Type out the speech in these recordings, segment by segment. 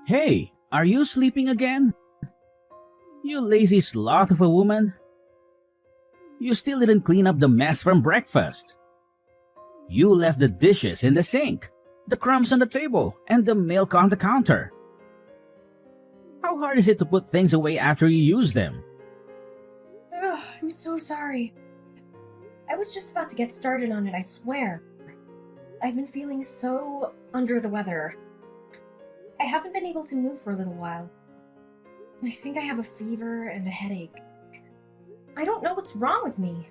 Hey, are you sleeping again? You lazy sloth of a woman. You still didn't clean up the mess from breakfast. You left the dishes in the sink, the crumbs on the table, and the milk on the counter. How hard is it to put things away after you use them? Ugh, I'm so sorry. I was just about to get started on it, I swear. I've been feeling so under the weather. I haven't been able to move for a little while. I think I have a fever and a headache. I don't know what's wrong with me.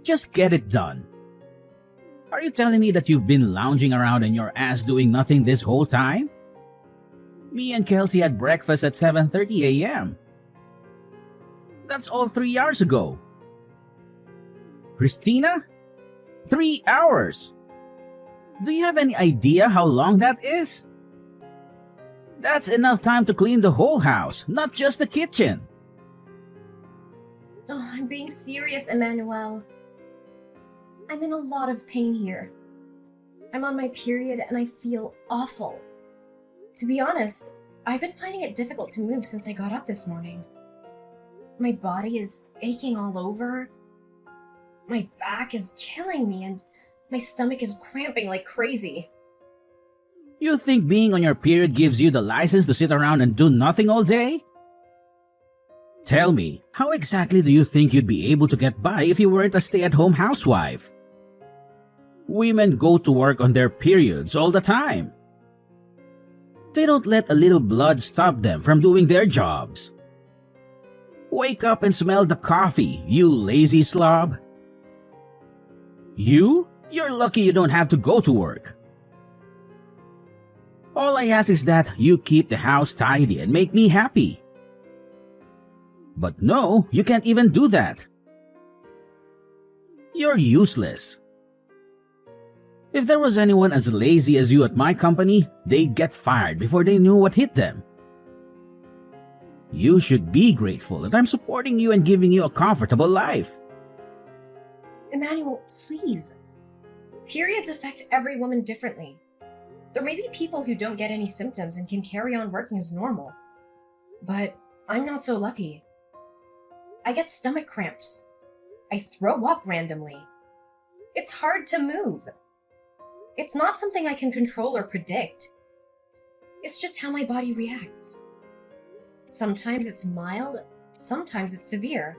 Just get it done. Are you telling me that you've been lounging around on your ass doing nothing this whole time? Me and Kelsey had breakfast at 7:30 a.m. That's all 3 hours ago. Christina? 3 hours! Do you have any idea how long that is? That's enough time to clean the whole house, not just the kitchen. Oh, I'm being serious, Emmanuel. I'm in a lot of pain here. I'm on my period and I feel awful. To be honest, I've been finding it difficult to move since I got up this morning. My body is aching all over. My back is killing me and my stomach is cramping like crazy. You think being on your period gives you the license to sit around and do nothing all day? Tell me, how exactly do you think you'd be able to get by if you weren't a stay-at-home housewife? Women go to work on their periods all the time. They don't let a little blood stop them from doing their jobs. Wake up and smell the coffee, you lazy slob. You're lucky you don't have to go to work. All I ask is that you keep the house tidy and make me happy. But no, you can't even do that. You're useless. If there was anyone as lazy as you at my company, they'd get fired before they knew what hit them. You should be grateful that I'm supporting you and giving you a comfortable life. Emmanuel, please. Periods affect every woman differently. There may be people who don't get any symptoms and can carry on working as normal. But I'm not so lucky. I get stomach cramps. I throw up randomly. It's hard to move. It's not something I can control or predict. It's just how my body reacts. Sometimes it's mild, sometimes it's severe.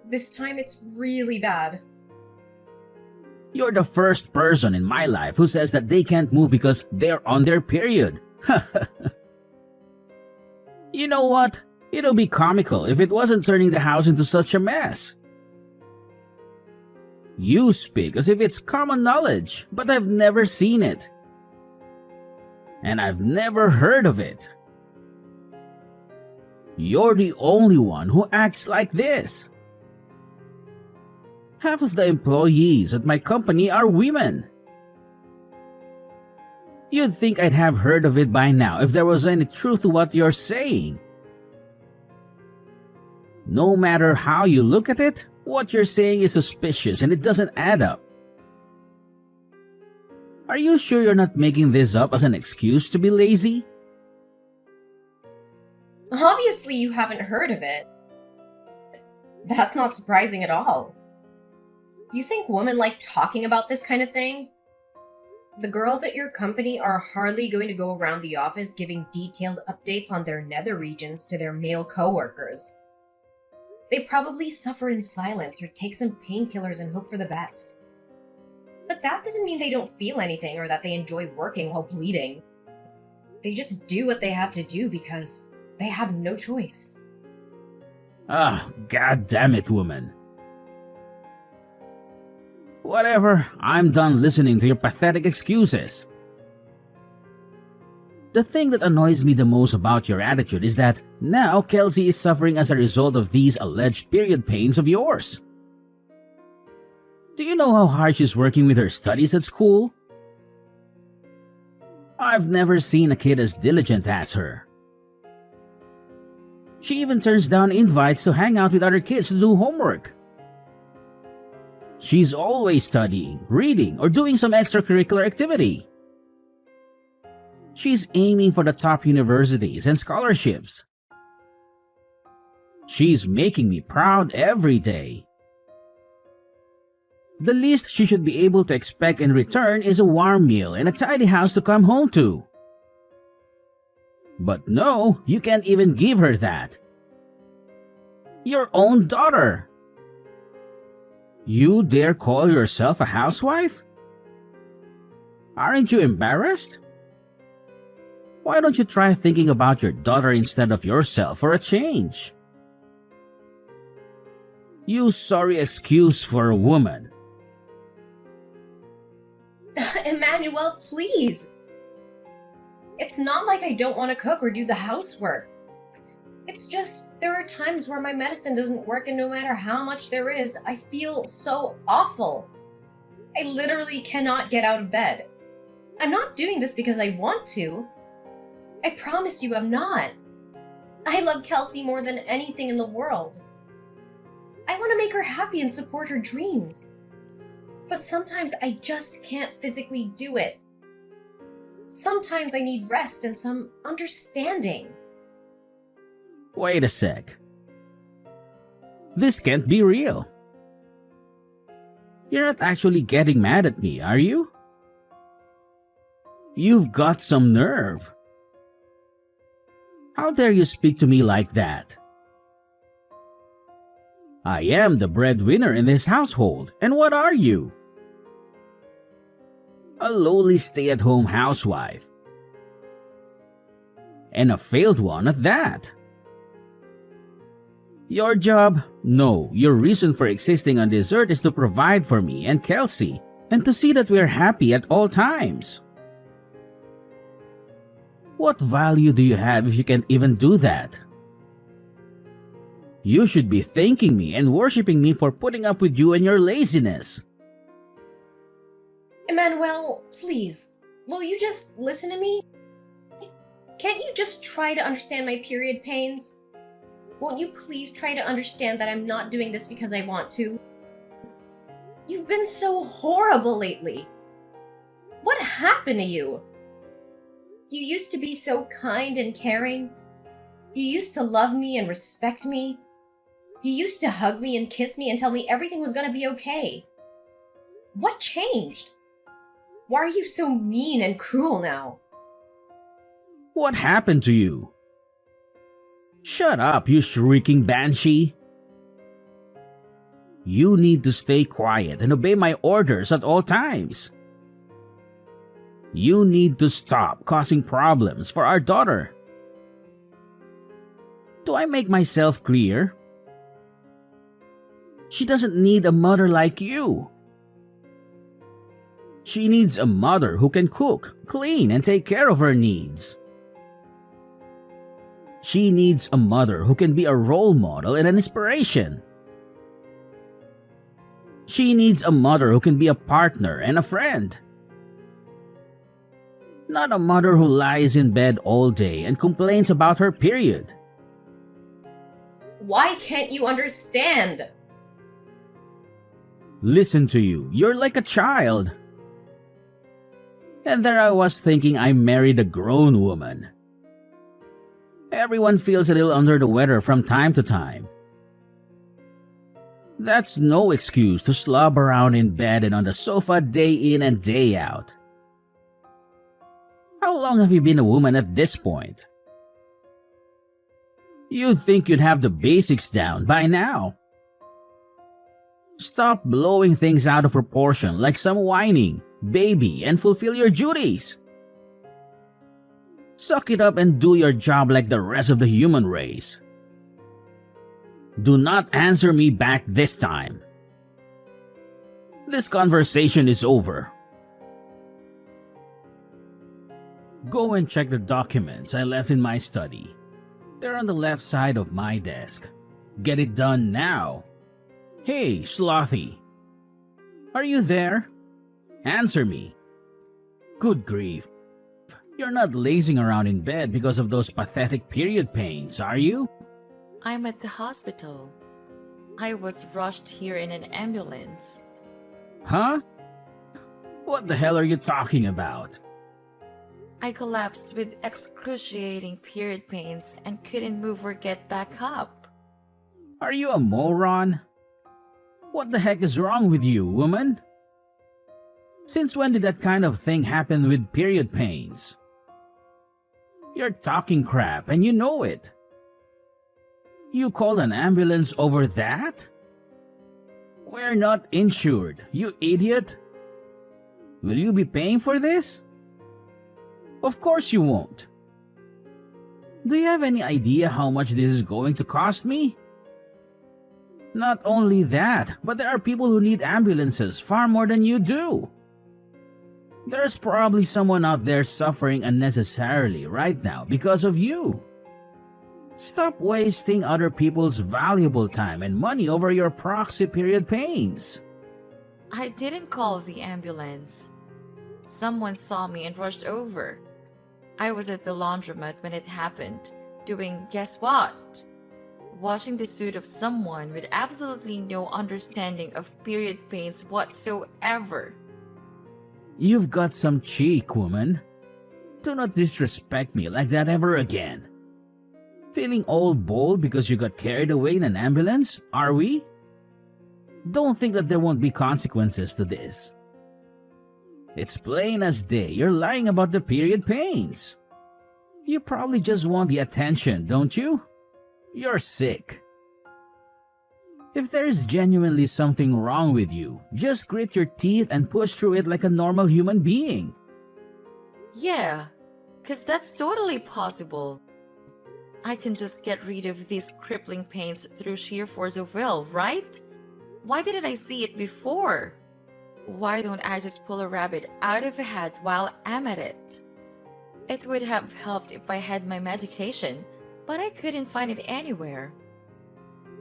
This time it's really bad. You're the first person in my life who says that they can't move because they're on their period. You know what? It'll be comical if it wasn't turning the house into such a mess. You speak as if it's common knowledge, but I've never seen it. And I've never heard of it. You're the only one who acts like this. Half of the employees at my company are women. You'd think I'd have heard of it by now if there was any truth to what you're saying. No matter how you look at it, what you're saying is suspicious and it doesn't add up. Are you sure you're not making this up as an excuse to be lazy? Obviously, you haven't heard of it. That's not surprising at all. You think women like talking about this kind of thing? The girls at your company are hardly going to go around the office giving detailed updates on their nether regions to their male coworkers. They probably suffer in silence or take some painkillers and hope for the best. But that doesn't mean they don't feel anything or that they enjoy working while bleeding. They just do what they have to do because they have no choice. Ah, god damn it, woman. Whatever, I'm done listening to your pathetic excuses. The thing that annoys me the most about your attitude is that now Kelsey is suffering as a result of these alleged period pains of yours. Do you know how hard she's working with her studies at school? I've never seen a kid as diligent as her. She even turns down invites to hang out with other kids to do homework. She's always studying, reading, or doing some extracurricular activity. She's aiming for the top universities and scholarships. She's making me proud every day. The least she should be able to expect in return is a warm meal and a tidy house to come home to. But no, you can't even give her that. Your own daughter. You dare call yourself a housewife? Aren't you embarrassed? Why don't you try thinking about your daughter instead of yourself for a change? You sorry excuse for a woman. Emmanuel, please. It's not like I don't want to cook or do the housework. It's just there are times where my medicine doesn't work, and no matter how much there is, I feel so awful. I literally cannot get out of bed. I'm not doing this because I want to. I promise you I'm not. I love Kelsey more than anything in the world. I want to make her happy and support her dreams. But sometimes I just can't physically do it. Sometimes I need rest and some understanding. Wait a sec. This can't be real. You're not actually getting mad at me, are you? You've got some nerve. How dare you speak to me like that? I am the breadwinner in this household, and what are you? A lowly stay-at-home housewife. And a failed one at that. Your job? No, your reason for existing on this earth is to provide for me and Kelsey, and to see that we're happy at all times. What value do you have if you can't even do that? You should be thanking me and worshiping me for putting up with you and your laziness. Emmanuel, please, will you just listen to me? Can't you just try to understand my period pains? Won't you please try to understand that I'm not doing this because I want to? You've been so horrible lately. What happened to you? You used to be so kind and caring. You used to love me and respect me. You used to hug me and kiss me and tell me everything was gonna be okay. What changed? Why are you so mean and cruel now? What happened to you? Shut up, you shrieking banshee. You need to stay quiet and obey my orders at all times. You need to stop causing problems for our daughter. Do I make myself clear? She doesn't need a mother like you. She needs a mother who can cook, clean, and take care of her needs. She needs a mother who can be a role model and an inspiration. She needs a mother who can be a partner and a friend. Not a mother who lies in bed all day and complains about her period. Why can't you understand? Listen to you, you're like a child. And there I was thinking I married a grown woman. Everyone feels a little under the weather from time to time. That's no excuse to slob around in bed and on the sofa day in and day out. How long have you been a woman at this point? You'd think you'd have the basics down by now. Stop blowing things out of proportion like some whining baby and fulfill your duties. Suck it up and do your job like the rest of the human race. Do not answer me back this time. This conversation is over. Go and check the documents I left in my study. They're on the left side of my desk. Get it done now. Hey, Slothy. Are you there? Answer me. Good grief. You're not lazing around in bed because of those pathetic period pains, are you? I'm at the hospital. I was rushed here in an ambulance. Huh? What the hell are you talking about? I collapsed with excruciating period pains and couldn't move or get back up. Are you a moron? What the heck is wrong with you, woman? Since when did that kind of thing happen with period pains? You're talking crap and you know it. You called an ambulance over that? We're not insured, you idiot. Will you be paying for this? Of course you won't. Do you have any idea how much this is going to cost me? Not only that, but there are people who need ambulances far more than you do. There's probably someone out there suffering unnecessarily right now because of you. Stop wasting other people's valuable time and money over your proxy period pains. I didn't call the ambulance. Someone saw me and rushed over. I was at the laundromat when it happened, doing guess what? Washing the suit of someone with absolutely no understanding of period pains whatsoever. You've got some cheek, woman. Do not disrespect me like that ever again. Feeling all bold because you got carried away in an ambulance, are we? Don't think that there won't be consequences to this. It's plain as day you're lying about the period pains. You probably just want the attention, don't you? You're sick. If there's genuinely something wrong with you, just grit your teeth and push through it like a normal human being. Yeah, 'cause that's totally possible. I can just get rid of these crippling pains through sheer force of will, right? Why didn't I see it before? Why don't I just pull a rabbit out of a hat while I'm at it? It would have helped if I had my medication, but I couldn't find it anywhere.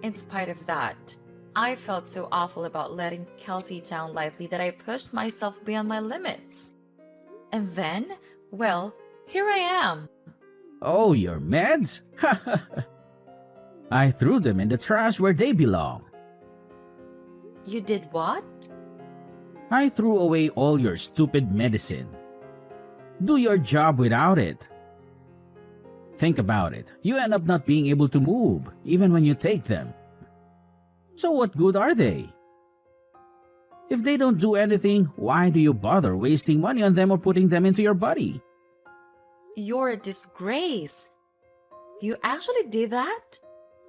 In spite of that, I felt so awful about letting Kelsey down lightly that I pushed myself beyond my limits. And then, well, here I am. Oh, your meds? I threw them in the trash where they belong. You did what? I threw away all your stupid medicine. Do your job without it. Think about it. You end up not being able to move, even when you take them. So what good are they? If they don't do anything, why do you bother wasting money on them or putting them into your body? You're a disgrace. You actually did that?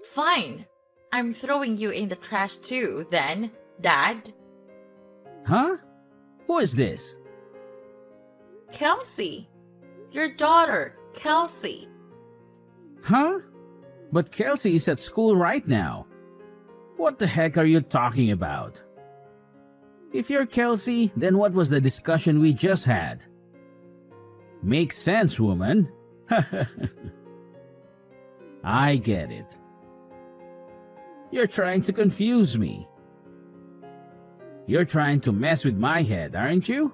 Fine. I'm throwing you in the trash too, then, Dad. Huh? Who is this? Kelsey. Your daughter, Kelsey. Huh? But Kelsey is at school right now. What the heck are you talking about? If you're Kelsey, then what was the discussion we just had? Makes sense, woman. I get it. You're trying to confuse me. You're trying to mess with my head, aren't you?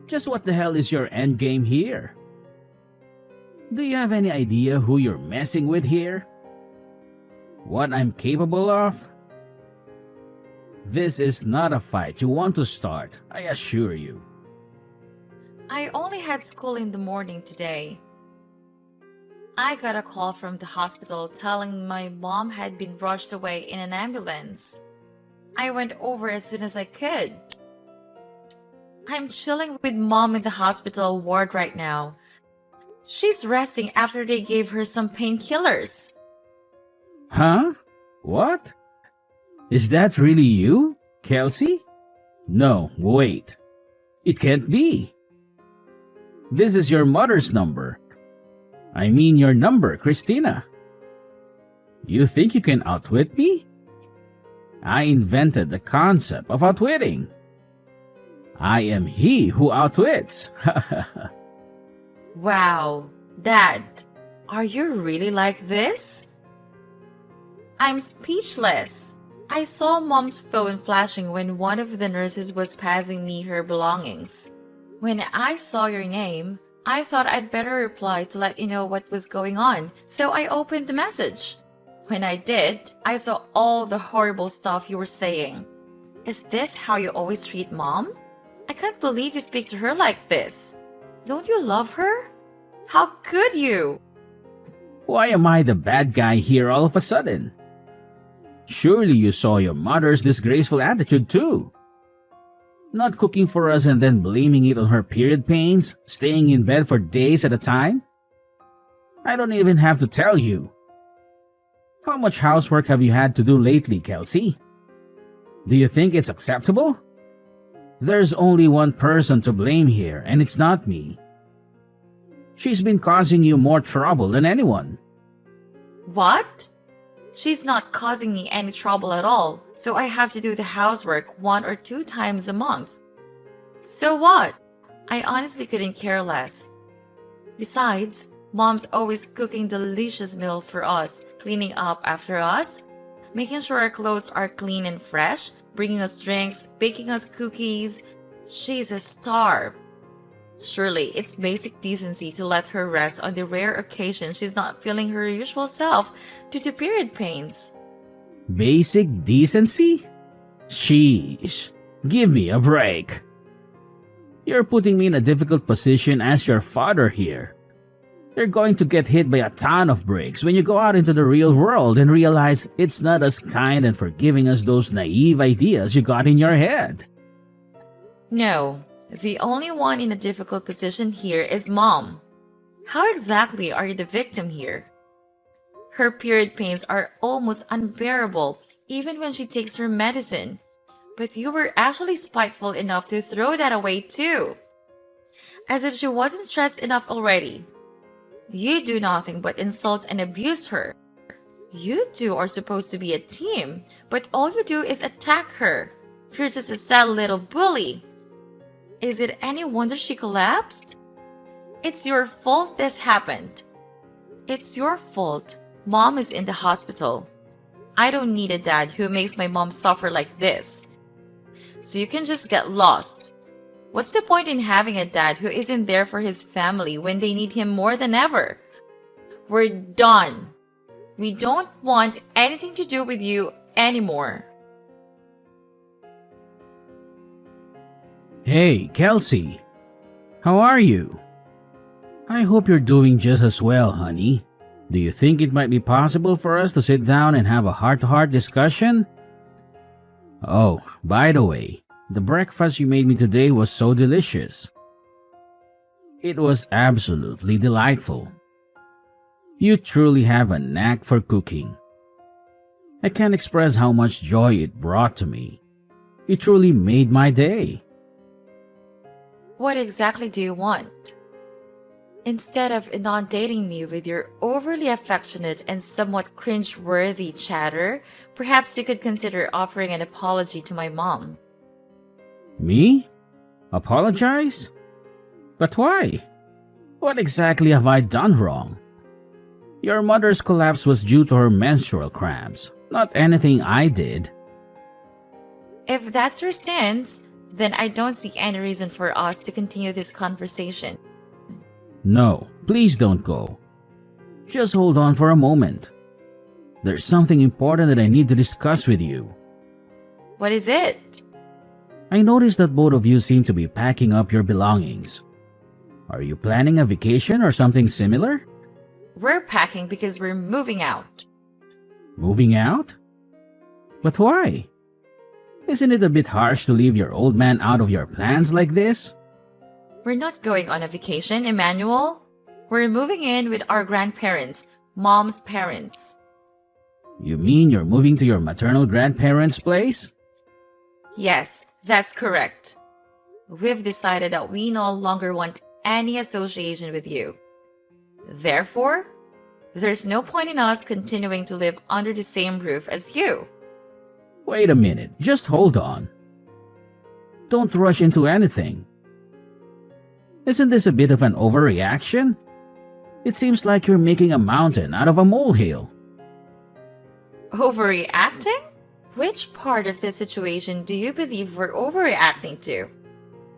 Just what the hell is your endgame here? Do you have any idea who you're messing with here? What I'm capable of? This is not a fight you want to start, I assure you. I only had school in the morning today. I got a call from the hospital telling my mom had been rushed away in an ambulance. I went over as soon as I could. I'm chilling with Mom in the hospital ward right now. She's resting after they gave her some painkillers. Huh? What? Is that really you, Kelsey? No, wait. It can't be. This is your mother's number. I mean your number, Christina. You think you can outwit me? I invented the concept of outwitting. I am he who outwits. Wow, Dad, are you really like this? I'm speechless. I saw Mom's phone flashing when one of the nurses was passing me her belongings. When I saw your name, I thought I'd better reply to let you know what was going on, so I opened the message. When I did, I saw all the horrible stuff you were saying. Is this how you always treat Mom? I can't believe you speak to her like this. Don't you love her? How could you? Why am I the bad guy here all of a sudden? Surely you saw your mother's disgraceful attitude too. Not cooking for us and then blaming it on her period pains, staying in bed for days at a time? I don't even have to tell you. How much housework have you had to do lately, Kelsey? Do you think it's acceptable? There's only one person to blame here, and it's not me. She's been causing you more trouble than anyone. What? She's not causing me any trouble at all, so I have to do the housework 1 or 2 times a month. So what? I honestly couldn't care less. Besides, Mom's always cooking delicious meal for us, cleaning up after us, making sure our clothes are clean and fresh, bringing us drinks, baking us cookies. She's a star. Surely, it's basic decency to let her rest on the rare occasion she's not feeling her usual self due to period pains. Basic decency? Sheesh. Give me a break. You're putting me in a difficult position as your father here. You're going to get hit by a ton of bricks when you go out into the real world and realize it's not as kind and forgiving as those naive ideas you got in your head. No, the only one in a difficult position here is Mom. How exactly are you the victim here? Her period pains are almost unbearable even when she takes her medicine. But you were actually spiteful enough to throw that away too. As if she wasn't stressed enough already. You do nothing but insult and abuse her. You two are supposed to be a team, but all you do is attack her. You're just a sad little bully. Is it any wonder she collapsed? It's your fault this happened. It's your fault. Mom is in the hospital. I don't need a dad who makes my mom suffer like this. So you can just get lost. What's the point in having a dad who isn't there for his family when they need him more than ever? We're done. We don't want anything to do with you anymore. Hey, Kelsey. How are you? I hope you're doing just as well, honey. Do you think it might be possible for us to sit down and have a heart-to-heart discussion? Oh, by the way, the breakfast you made me today was so delicious. It was absolutely delightful. You truly have a knack for cooking. I can't express how much joy it brought to me. You truly made my day. What exactly do you want? Instead of inundating me with your overly affectionate and somewhat cringe-worthy chatter, perhaps you could consider offering an apology to my mom. Me? Apologize? But why? What exactly have I done wrong? Your mother's collapse was due to her menstrual cramps, not anything I did. If that's your stance, then I don't see any reason for us to continue this conversation. No, please don't go. Just hold on for a moment. There's something important that I need to discuss with you. What is it? I noticed that both of you seem to be packing up your belongings. Are you planning a vacation or something similar? We're packing because we're moving out. Moving out? But why? Isn't it a bit harsh to leave your old man out of your plans like this? We're not going on a vacation, Emmanuel. We're moving in with our grandparents, Mom's parents. You mean you're moving to your maternal grandparents' place? Yes, that's correct. We've decided that we no longer want any association with you. Therefore, there's no point in us continuing to live under the same roof as you. Wait a minute, just hold on. Don't rush into anything. Isn't this a bit of an overreaction? It seems like you're making a mountain out of a molehill. Overreacting? Which part of the situation do you believe we're overreacting to?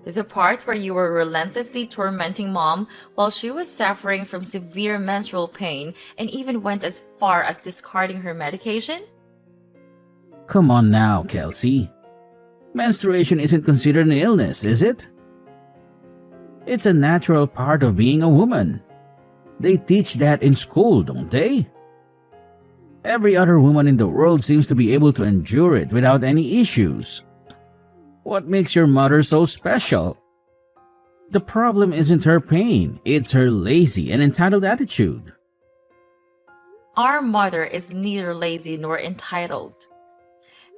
The part where you were relentlessly tormenting Mom while she was suffering from severe menstrual pain and even went as far as discarding her medication? Come on now, Kelsey. Menstruation isn't considered an illness, is it? It's a natural part of being a woman. They teach that in school, don't they? Every other woman in the world seems to be able to endure it without any issues. What makes your mother so special? The problem isn't her pain, it's her lazy and entitled attitude. Our mother is neither lazy nor entitled.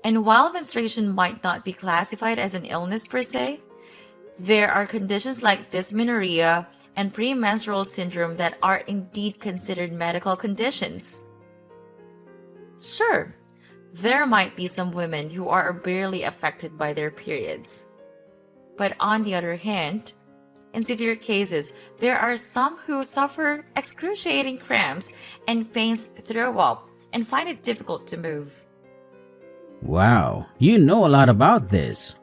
And while menstruation might not be classified as an illness per se, there are conditions like dysmenorrhea and premenstrual syndrome that are indeed considered medical conditions. Sure, there might be some women who are barely affected by their periods. But on the other hand, in severe cases, there are some who suffer excruciating cramps and pains, throw up, and find it difficult to move. Wow, you know a lot about this.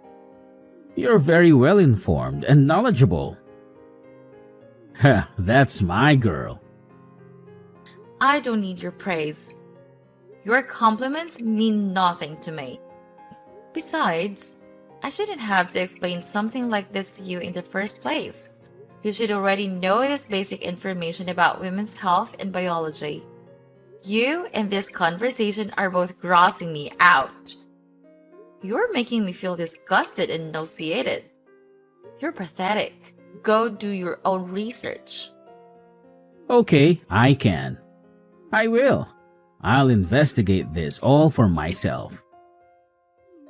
You're very well informed and knowledgeable. Heh, that's my girl. I don't need your praise. Your compliments mean nothing to me. Besides, I shouldn't have to explain something like this to you in the first place. You should already know this basic information about women's health and biology. You and this conversation are both grossing me out. You're making me feel disgusted and nauseated. You're pathetic. Go do your own research. Okay, I can. I will. I'll investigate this all for myself.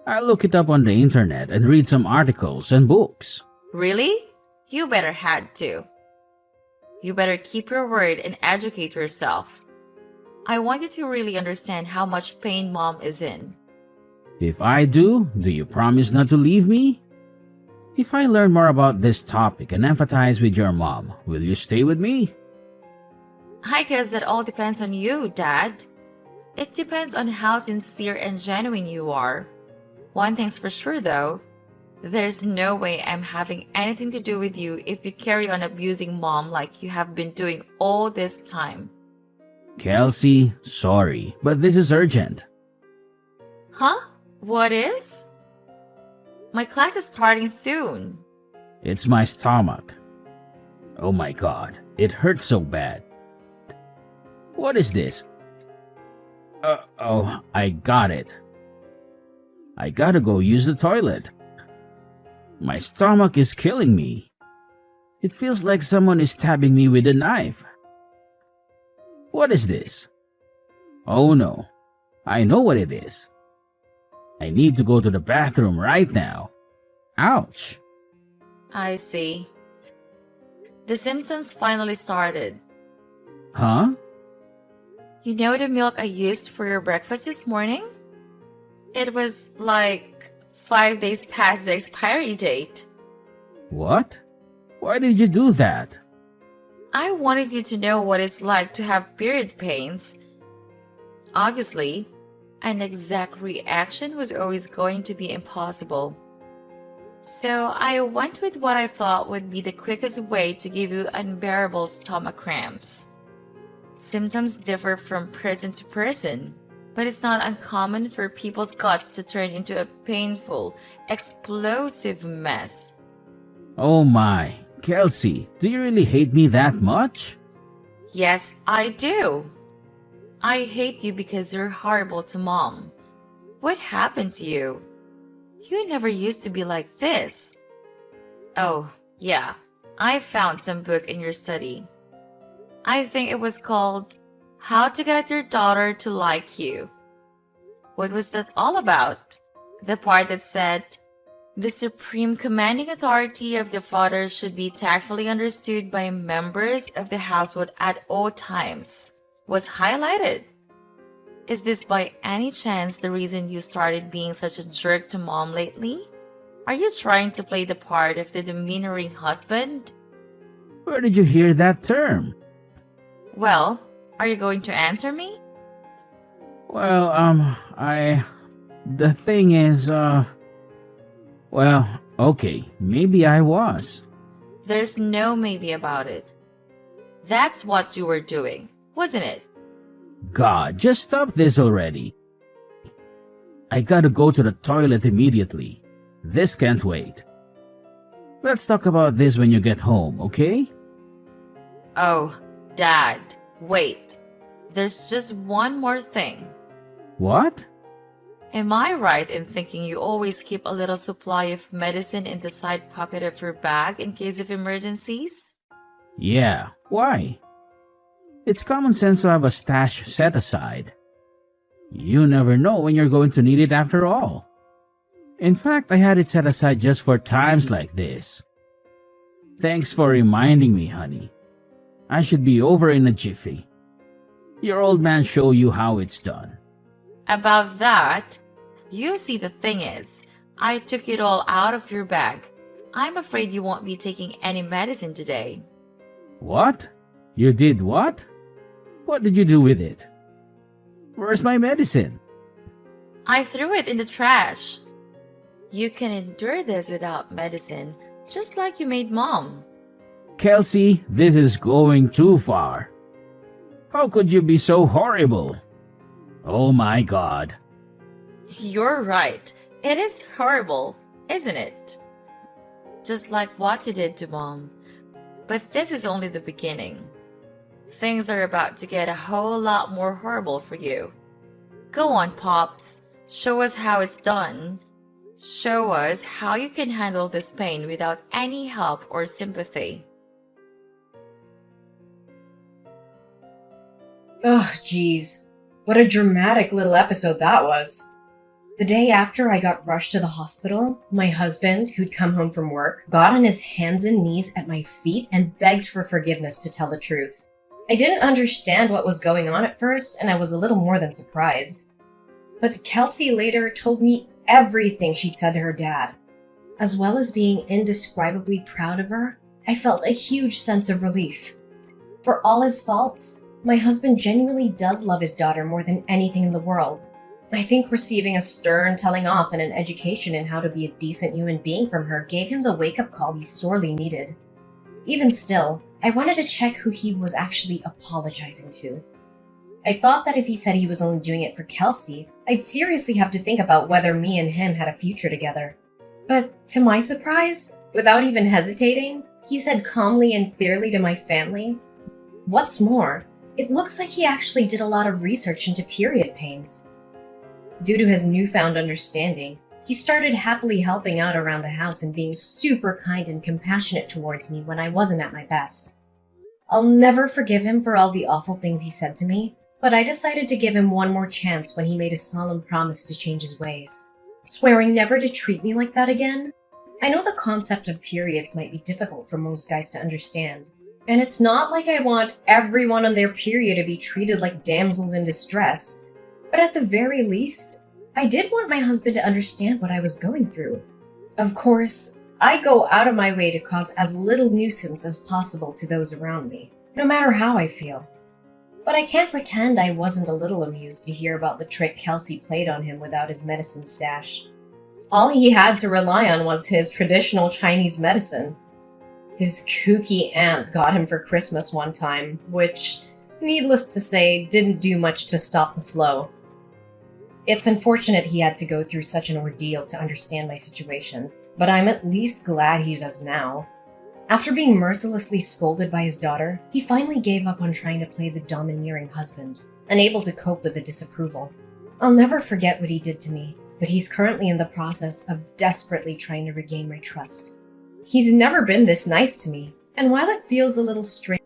I'll look it up on the internet and read some articles and books. Really? You better had to. You better keep your word and educate yourself. I want you to really understand how much pain Mom is in. If I do you promise not to leave me? If I learn more about this topic and empathize with your mom, will you stay with me? I guess that all depends on you, Dad. It depends on how sincere and genuine you are. One thing's for sure though, there's no way I'm having anything to do with you if you carry on abusing Mom like you have been doing all this time. Kelsey, sorry, but this is urgent. Huh? What is? My class is starting soon. It's my stomach. Oh my god, it hurts so bad. What is this? Oh, I got it. I gotta go use the toilet. My stomach is killing me. It feels like someone is stabbing me with a knife. What is this? Oh no, I know what it is. I need to go to the bathroom right now. Ouch. I see. The symptoms finally started. Huh? You know the milk I used for your breakfast this morning? It was like 5 days past the expiry date. What? Why did you do that? I wanted you to know what it's like to have period pains. Obviously, an exact reaction was always going to be impossible. So I went with what I thought would be the quickest way to give you unbearable stomach cramps. Symptoms differ from person to person, but it's not uncommon for people's guts to turn into a painful, explosive mess. Oh my, Kelsey, do you really hate me that much? Yes, I do. I hate you because you're horrible to Mom. What happened to you? You never used to be like this. Oh, yeah, I found some book in your study. I think it was called How to Get Your Daughter to Like You. What was that all about? The part that said, the supreme commanding authority of the father should be tactfully understood by members of the household at all times, was highlighted. Is this by any chance the reason you started being such a jerk to Mom lately? Are you trying to play the part of the demeanoring husband? Where did you hear that term? Well, are you going to answer me? Well, the thing is, well, okay, maybe I was. There's no maybe about it. That's what you were doing, wasn't it? God, just stop this already. I gotta go to the toilet immediately. This can't wait. Let's talk about this when you get home, okay? Oh, Dad, wait. There's just one more thing. What? Am I right in thinking you always keep a little supply of medicine in the side pocket of your bag in case of emergencies? Yeah, why? It's common sense to have a stash set aside. You never know when you're going to need it after all. In fact, I had it set aside just for times like this. Thanks for reminding me, honey. I should be over in a jiffy. Your old man show you how it's done. About that, you see, the thing is, I took it all out of your bag. I'm afraid you won't be taking any medicine today. What? You did what? What did you do with it? Where's my medicine? I threw it in the trash. You can endure this without medicine, just like you made Mom. Kelsey, this is going too far. How could you be so horrible? Oh my God. You're right. It is horrible, isn't it? Just like what you did to Mom. But this is only the beginning. Things are about to get a whole lot more horrible for you. Go on, Pops. Show us how it's done. Show us how you can handle this pain without any help or sympathy. Ugh, geez. What a dramatic little episode that was. The day after I got rushed to the hospital, my husband, who'd come home from work, got on his hands and knees at my feet and begged for forgiveness, to tell the truth. I didn't understand what was going on at first, and I was a little more than surprised. But Kelsey later told me everything she'd said to her dad. As well as being indescribably proud of her, I felt a huge sense of relief. For all his faults, my husband genuinely does love his daughter more than anything in the world. I think receiving a stern telling off and an education in how to be a decent human being from her gave him the wake-up call he sorely needed. Even still, I wanted to check who he was actually apologizing to. I thought that if he said he was only doing it for Kelsey, I'd seriously have to think about whether me and him had a future together. But to my surprise, without even hesitating, he said calmly and clearly to my family, "What's more, it looks like he actually did a lot of research into period pains." Due to his newfound understanding, he started happily helping out around the house and being super kind and compassionate towards me when I wasn't at my best. I'll never forgive him for all the awful things he said to me, but I decided to give him one more chance when he made a solemn promise to change his ways, swearing never to treat me like that again. I know the concept of periods might be difficult for most guys to understand, and it's not like I want everyone on their period to be treated like damsels in distress. But at the very least, I did want my husband to understand what I was going through. Of course, I go out of my way to cause as little nuisance as possible to those around me, no matter how I feel. But I can't pretend I wasn't a little amused to hear about the trick Kelsey played on him without his medicine stash. All he had to rely on was his traditional Chinese medicine. His kooky aunt got him for Christmas one time, which, needless to say, didn't do much to stop the flow. It's unfortunate he had to go through such an ordeal to understand my situation, but I'm at least glad he does now. After being mercilessly scolded by his daughter, he finally gave up on trying to play the domineering husband, unable to cope with the disapproval. I'll never forget what he did to me, but he's currently in the process of desperately trying to regain my trust. He's never been this nice to me, and while it feels a little strange,